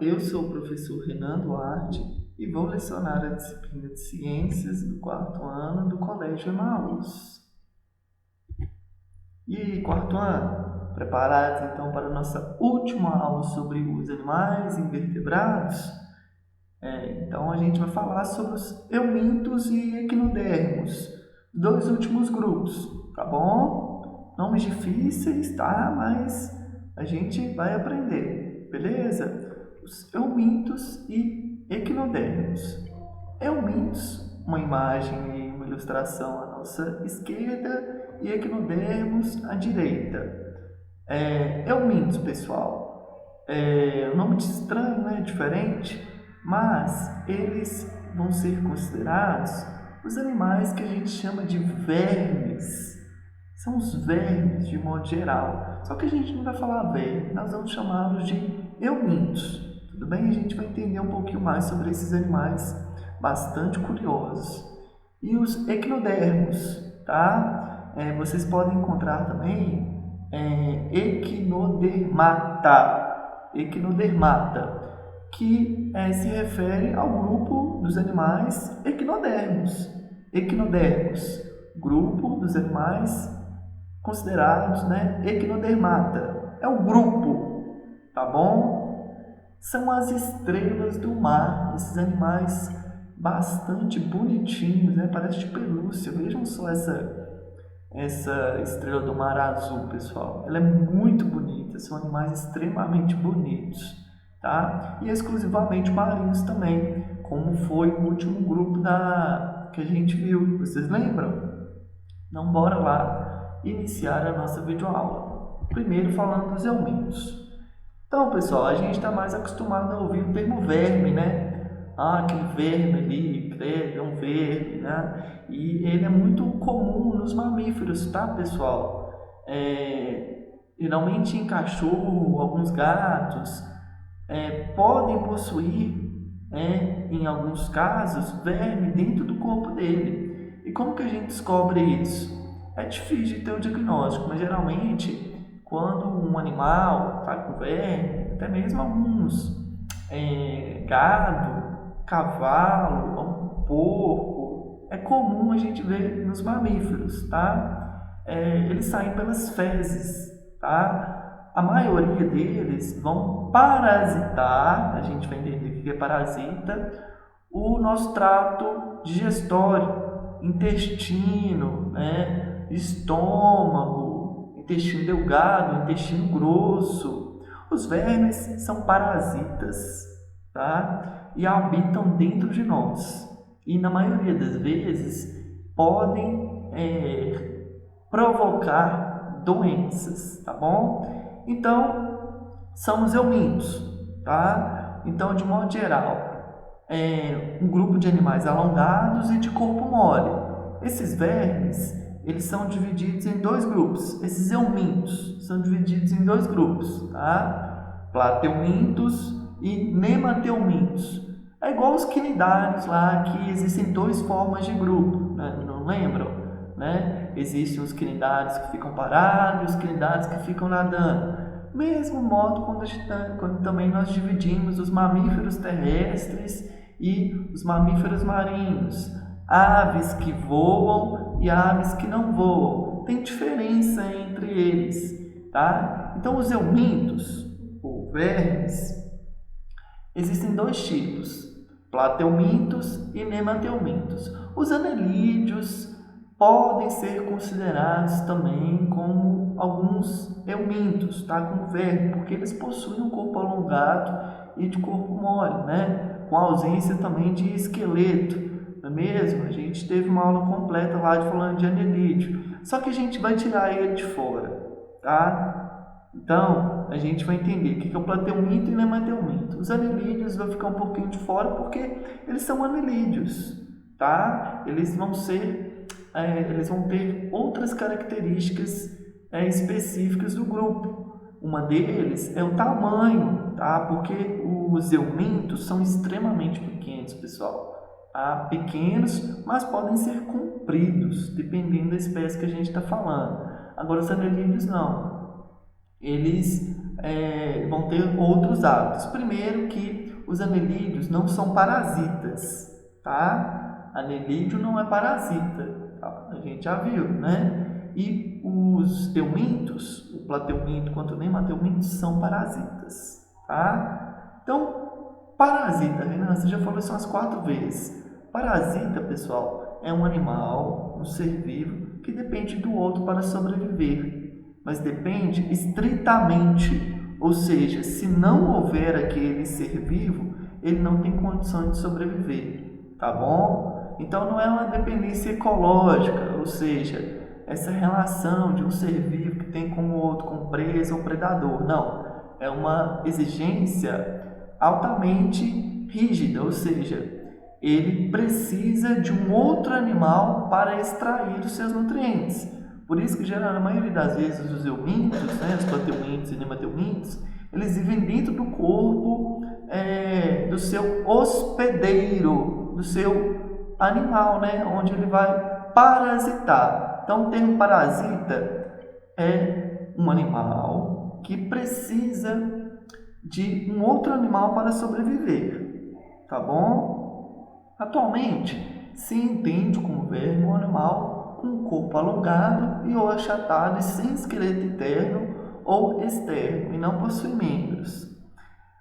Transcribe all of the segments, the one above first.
eu sou o professor Renan Duarte e vou lecionar a disciplina de Ciências do 4º ano do Colégio Emaús. E aí, 4º ano, preparados então para a nossa última aula sobre os animais invertebrados? Então a gente vai falar sobre os eumintos e equinodermos, dois últimos grupos, tá bom? Nomes difíceis, tá? Mas a gente vai aprender, beleza? Os eumintos e equinodermos. Eumintos, uma imagem e uma ilustração à nossa esquerda, e equinodermos à direita. Eumintos, pessoal, um nome estranho, né? Diferente, mas eles vão ser considerados os animais que a gente chama de vermes. São os vermes de modo geral. Só que a gente não vai falar verme, nós vamos chamá-los de eumintos. Tudo bem? A gente vai entender um pouquinho mais sobre esses animais bastante curiosos. E os equinodermos, tá? Vocês podem encontrar também equinodermata, que se refere ao grupo dos animais equinodermos. Equinodermos, grupo dos animais considerados, né, equinodermata. É o grupo, tá bom? São as estrelas do mar, esses animais bastante bonitinhos, né? Parece de pelúcia. Vejam só essa estrela do mar azul, pessoal. Ela é muito bonita, são animais extremamente bonitos, tá? E exclusivamente marinhos também, como foi o último grupo que a gente viu. Vocês lembram? Então, bora lá iniciar a nossa videoaula. Primeiro falando dos eumintos. Então, pessoal, a gente está mais acostumado a ouvir o termo verme, né? Aquele verme ali, credo, é um verme, né? E ele é muito comum nos mamíferos, tá, pessoal? Geralmente em cachorro, alguns gatos podem possuir, em alguns casos, verme dentro do corpo dele. E como que a gente descobre isso? É difícil de ter o diagnóstico, mas geralmente quando um animal está com verme, até mesmo alguns gado, cavalo, um porco, é comum a gente ver nos mamíferos, tá? Eles saem pelas fezes, tá? A maioria deles vão parasitar, a gente vai entender o que é parasita, o nosso trato digestório, intestino, né? Estômago, intestino delgado, intestino grosso. Os vermes são parasitas, tá? E habitam dentro de nós. E na maioria das vezes podem provocar doenças, tá bom? Então, são os eumintos, tá? Então, de modo geral, um grupo de animais alongados e de corpo mole. Esses vermes, eles são divididos em dois grupos. Esses eumintos são divididos em dois grupos, tá? Plateumintos e nemateumintos. É igual os quinidários lá, que existem duas formas de grupo, né? Não lembram? Né? Existem os quinidários que ficam parados e os quinidários que ficam nadando. Mesmo modo quando também nós dividimos os mamíferos terrestres e os mamíferos marinhos. Aves que voam e aves que não voam. Tem diferença entre eles, tá? Então, os eumintos, ou vermes, existem dois tipos, plateumintos e nemateumintos. Os anelídeos podem ser considerados também como alguns eumintos, tá? Como verme, porque eles possuem um corpo alongado e de corpo mole, né? Com ausência também de esqueleto, não é mesmo? A gente teve uma aula completa lá falando de anelídeo, só que a gente vai tirar ele de fora, tá? Então, a gente vai entender o que é o plateuminto e o nemateuminto. Os anelídeos vão ficar um pouquinho de fora porque eles são anelídeos, tá? Eles vão ter outras características específicas do grupo. Uma deles é o tamanho, tá? Porque os eumintos são extremamente pequenos, pessoal. Tá? Pequenos, mas podem ser compridos, dependendo da espécie que a gente está falando. Agora, os anelídeos não. Eles vão ter outros hábitos. Primeiro que os anelídeos não são parasitas, tá? Anelídeo não é parasita, tá? A gente já viu, né? E os teumintos, o plateuminto quanto o nemateuminto, são parasitas, tá? Então, parasita, Renan, você já falou isso umas 4 vezes. Parasita, pessoal, é um animal, um ser vivo, que depende do outro para sobreviver, mas depende estritamente, ou seja, se não houver aquele ser vivo, ele não tem condição de sobreviver, tá bom? Então não é uma dependência ecológica, ou seja, essa relação de um ser vivo que tem com o outro, com presa ou predador, não, é uma exigência altamente rígida, ou seja, ele precisa de um outro animal para extrair os seus nutrientes. Por isso que, na maioria das vezes, os eumintos, né, os plateumintos e nemateumintos, eles vivem dentro do corpo do seu hospedeiro, do seu animal, né, onde ele vai parasitar. Então, o termo parasita é um animal que precisa de um outro animal para sobreviver, tá bom? Atualmente, se entende como verme um animal com um corpo alongado e ou achatado e sem esqueleto interno ou externo e não possui membros.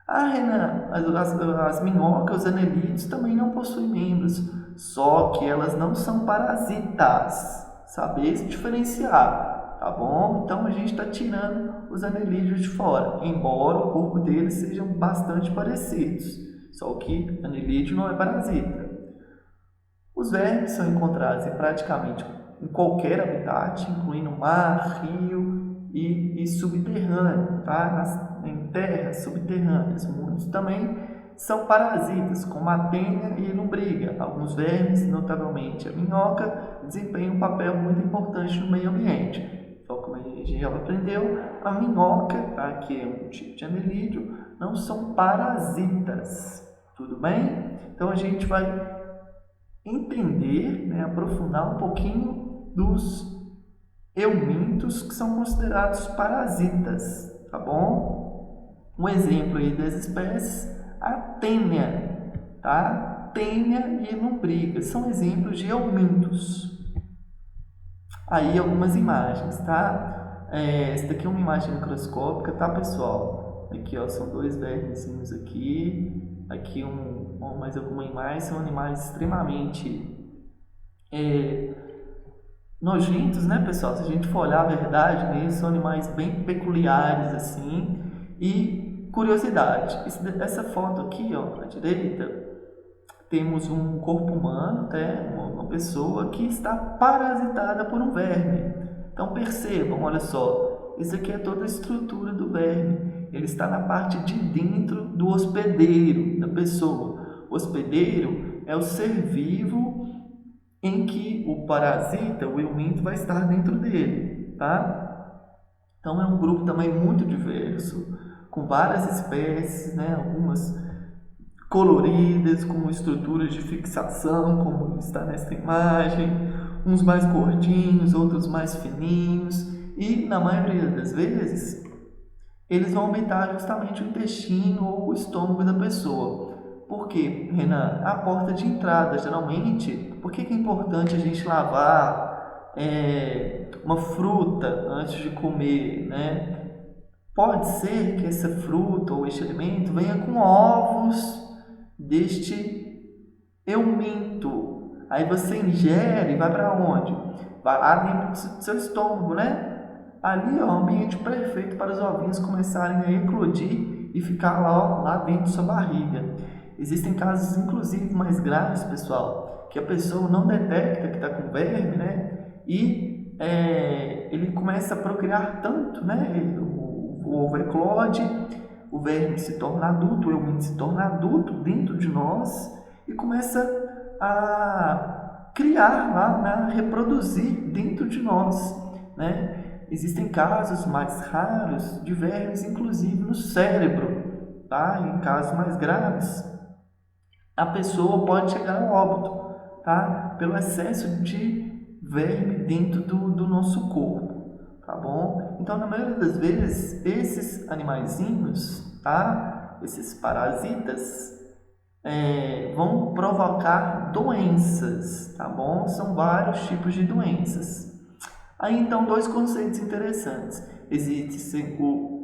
Renan, as minhocas, os anelídeos também não possuem membros, só que elas não são parasitas. Saber se diferenciar, tá bom? Então a gente está tirando os anelídeos de fora, embora o corpo deles sejam bastante parecidos, só que anelídeo não é parasita. Os vermes são encontrados praticamente em qualquer habitat, incluindo mar, rio e subterrâneo, tá? Em terras subterrâneas. Muitos também são parasitas, como a tênia e a lombriga. Alguns vermes, notavelmente a minhoca, desempenham um papel muito importante no meio ambiente. Então, como a gente já aprendeu, a minhoca, tá? Que é um tipo de anelídeo, não são parasitas. Tudo bem? Então a gente vai entender, né, aprofundar um pouquinho dos eumintos que são considerados parasitas, tá bom? Um exemplo aí das espécies, a tênia, tá? Tênia e lombriga são exemplos de eumintos. Aí algumas imagens, tá? Essa daqui é uma imagem microscópica, tá, pessoal? Aqui, ó, são 2 vermezinhos aqui, aqui mais alguma imagem, são animais extremamente nojentos, né, pessoal? Se a gente for olhar a verdade, né, são animais bem peculiares, assim. E curiosidade, essa foto aqui, ó, à direita, temos um corpo humano, né, uma pessoa que está parasitada por um verme. Então percebam, olha só, isso aqui é toda a estrutura do verme. Ele está na parte de dentro do hospedeiro da pessoa. O hospedeiro é o ser vivo em que o parasita, o euminto, vai estar dentro dele, tá? Então é um grupo também muito diverso, com várias espécies, né? Algumas coloridas, com estruturas de fixação, como está nesta imagem, uns mais gordinhos, outros mais fininhos, e na maioria das vezes eles vão aumentar justamente o intestino ou o estômago da pessoa. Por quê, Renan? A porta de entrada, geralmente, por que é importante a gente lavar uma fruta antes de comer, né? Pode ser que essa fruta ou este alimento venha com ovos deste euminto. Aí você ingere e vai para onde? Vai lá dentro do seu estômago, né? Ali é o ambiente perfeito para os ovinhos começarem a eclodir e ficar lá dentro da sua barriga. Existem casos, inclusive, mais graves, pessoal, que a pessoa não detecta que está com verme, né? E ele começa a procriar tanto, né? O ovo eclode, o verme se torna adulto, o euminto se torna adulto dentro de nós e começa a criar lá, né? A reproduzir dentro de nós, né? Existem casos mais raros de vermes, inclusive no cérebro, tá? Em casos mais graves, a pessoa pode chegar ao óbito, tá? Pelo excesso de verme dentro do nosso corpo. tá bom? Então, na maioria das vezes, esses animaizinhos, tá? Esses parasitas, vão provocar doenças, tá bom? São vários tipos de doenças. Aí, então, dois conceitos interessantes. Existem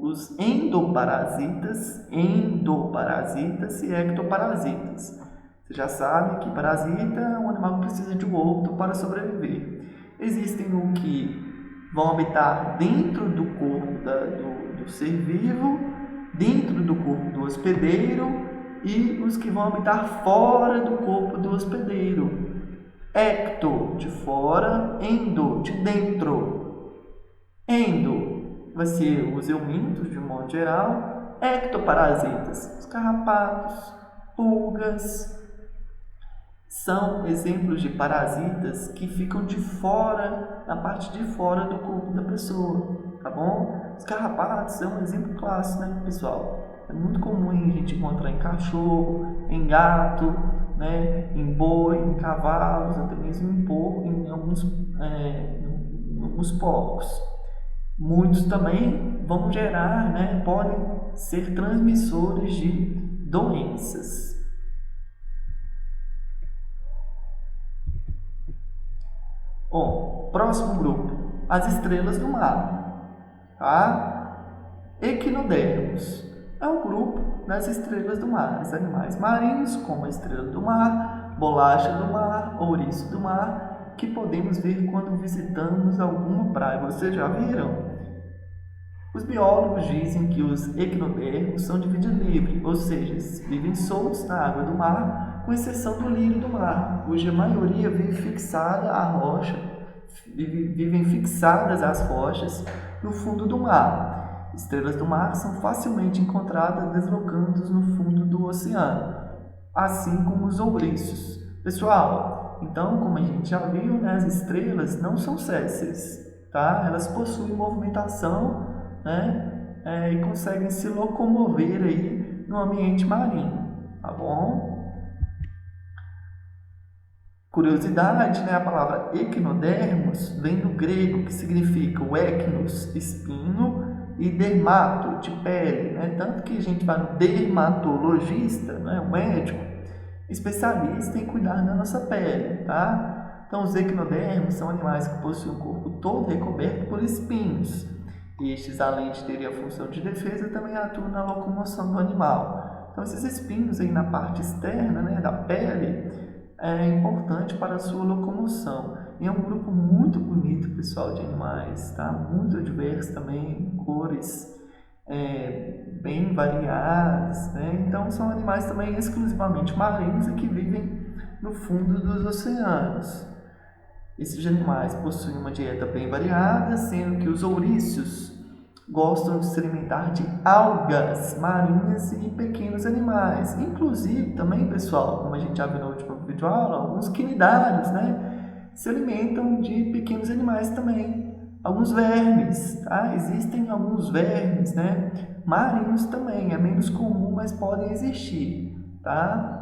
os endoparasitas e ectoparasitas. Você já sabe que parasita é um animal que precisa de um outro para sobreviver. Existem o que vão habitar dentro do corpo do ser vivo, dentro do corpo do hospedeiro, e os que vão habitar fora do corpo do hospedeiro. Ecto, de fora, endo, de dentro. Endo vai ser os eumintos, de um modo geral. Ectoparasitas, os carrapatos, pulgas, são exemplos de parasitas que ficam de fora, na parte de fora do corpo da pessoa, tá bom? Os carrapatos é um exemplo clássico, né, pessoal? É muito comum a gente encontrar em cachorro, em gato, né, em boi, em cavalos, até mesmo em porco, em alguns porcos. Muitos também vão gerar, né, podem ser transmissores de doenças. Bom, próximo grupo, as estrelas do mar, tá? Equinodermos é um grupo das estrelas do mar, os animais marinhos, como a estrela do mar, bolacha do mar, ouriço do mar, que podemos ver quando visitamos alguma praia. Vocês já viram? Os biólogos dizem que os equinodermos são de vida livre, ou seja, vivem soltos na água do mar, com exceção do lírio do mar, cuja maioria vive fixada à rocha, vivem fixadas às rochas no fundo do mar. Estrelas do mar são facilmente encontradas deslocando-se no fundo do oceano, assim como os ouriços. Pessoal, então, como a gente já viu, né, as estrelas não são sésseis, tá? Elas possuem movimentação, né, e conseguem se locomover aí no ambiente marinho, tá bom? Curiosidade, né, a palavra equinodermos vem do grego, que significa o eknos, espinho, e dermato, de pele, né? Tanto que a gente vai no dermatologista, né, o médico, especialista em cuidar da nossa pele, tá? Então, os equinodermos são animais que possuem o corpo todo recoberto por espinhos. Estes, além de terem a função de defesa, também atuam na locomoção do animal. Então, esses espinhos aí na parte externa, né, da pele, é importante para a sua locomoção. E é um grupo muito bonito, pessoal, de animais, tá? Muito diverso também, cores bem variadas, né? Então, são animais também exclusivamente marinhos e que vivem no fundo dos oceanos. Esses animais possuem uma dieta bem variada, sendo que os ouríceos gostam de se alimentar de algas marinhas e pequenos animais. Inclusive, também, pessoal, como a gente já viu no último vídeo aula, alguns quinidários, né, se alimentam de pequenos animais também. Alguns vermes, tá? Existem alguns vermes, né, marinhos também. É menos comum, mas podem existir, tá?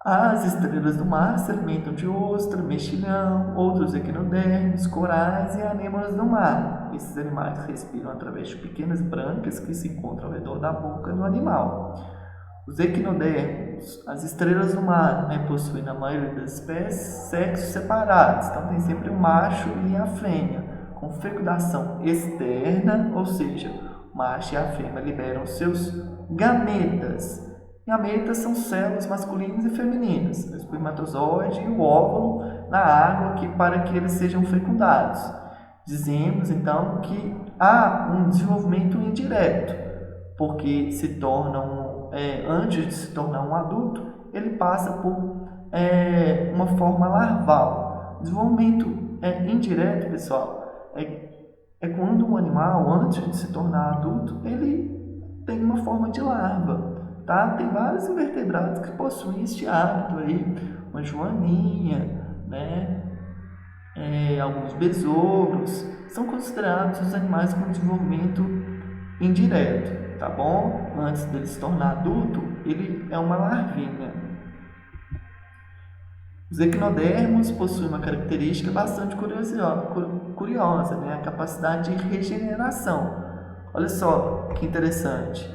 As estrelas do mar se alimentam de ostra, mexilhão, outros equinodermos, corais e anêmonas do mar. Esses animais respiram através de pequenas brancas que se encontram ao redor da boca do animal. Os equinodermos, as estrelas do mar, né, possuem na maioria das espécies sexos separados. Então tem sempre o macho e a fêmea, com fecundação externa, ou seja, o macho e a fêmea liberam seus gametas. Gametas são células masculinas e femininas, o espermatozoide e o óvulo na água para que eles sejam fecundados. Dizemos, então, que há um desenvolvimento indireto, porque antes de se tornar um adulto, ele passa por uma forma larval. Desenvolvimento indireto, pessoal, é quando um animal, antes de se tornar adulto, ele tem uma forma de larva. Tá? Tem vários invertebrados que possuem este hábito aí, uma joaninha, né? Alguns besouros, são considerados os animais com desenvolvimento indireto, tá bom? Antes dele se tornar adulto, ele é uma larvinha. Os equinodermos possuem uma característica bastante curiosa, né? A capacidade de regeneração. Olha só que interessante.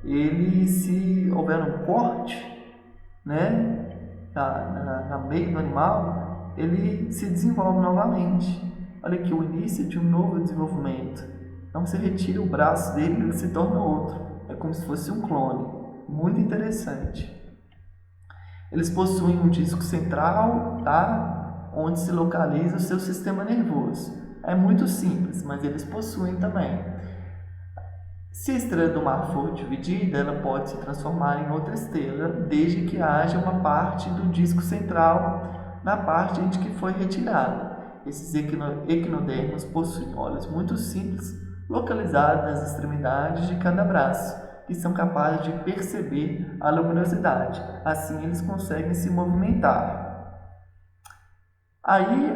Ele, se houver um corte, né, na meio do animal, ele se desenvolve novamente. Olha aqui, o início de um novo desenvolvimento. Então, você retira o braço dele, ele se torna outro. É como se fosse um clone. Muito interessante. Eles possuem um disco central, tá? Onde se localiza o seu sistema nervoso. É muito simples, mas eles possuem também. Se a estrela do mar for dividida, ela pode se transformar em outra estrela, desde que haja uma parte do disco central na parte de que foi retirada. Esses equinodermos possuem olhos muito simples, localizados nas extremidades de cada braço, que são capazes de perceber a luminosidade. Assim, eles conseguem se movimentar. Aí,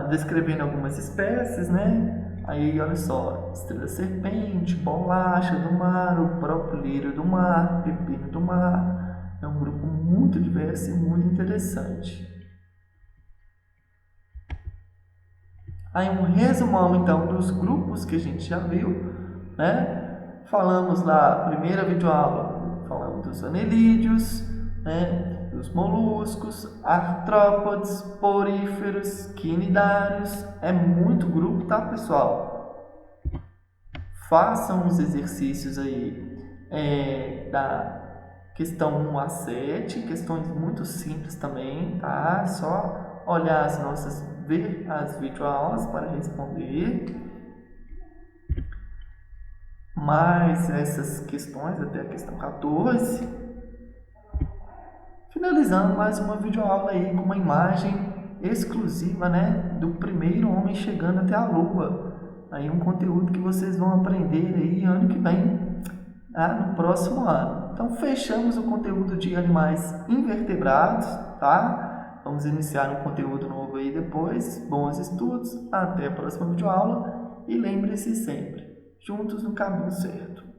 descrevendo algumas espécies, né? Aí, olha só, estrela-serpente, bolacha do mar, o próprio lírio do mar, pepino do mar. É um grupo muito diverso e muito interessante. Aí, um resumão, então, dos grupos que a gente já viu, né? Falamos lá, primeira videoaula, falamos dos anelídeos, né? Dos moluscos, artrópodes, poríferos, quinidários. É muito grupo, tá, pessoal? Façam os exercícios aí da questão 1 a 7, questões muito simples também, tá? Só olhar ver as videoaulas para responder. Mais essas questões até a questão 14. Finalizando mais uma videoaula aí com uma imagem exclusiva, né, do primeiro homem chegando até a Lua. Aí um conteúdo que vocês vão aprender aí ano que vem, tá? No próximo ano. Então fechamos o conteúdo de animais invertebrados, tá? Vamos iniciar um conteúdo novo aí depois. Bons estudos, até a próxima videoaula e lembre-se sempre, juntos no caminho certo.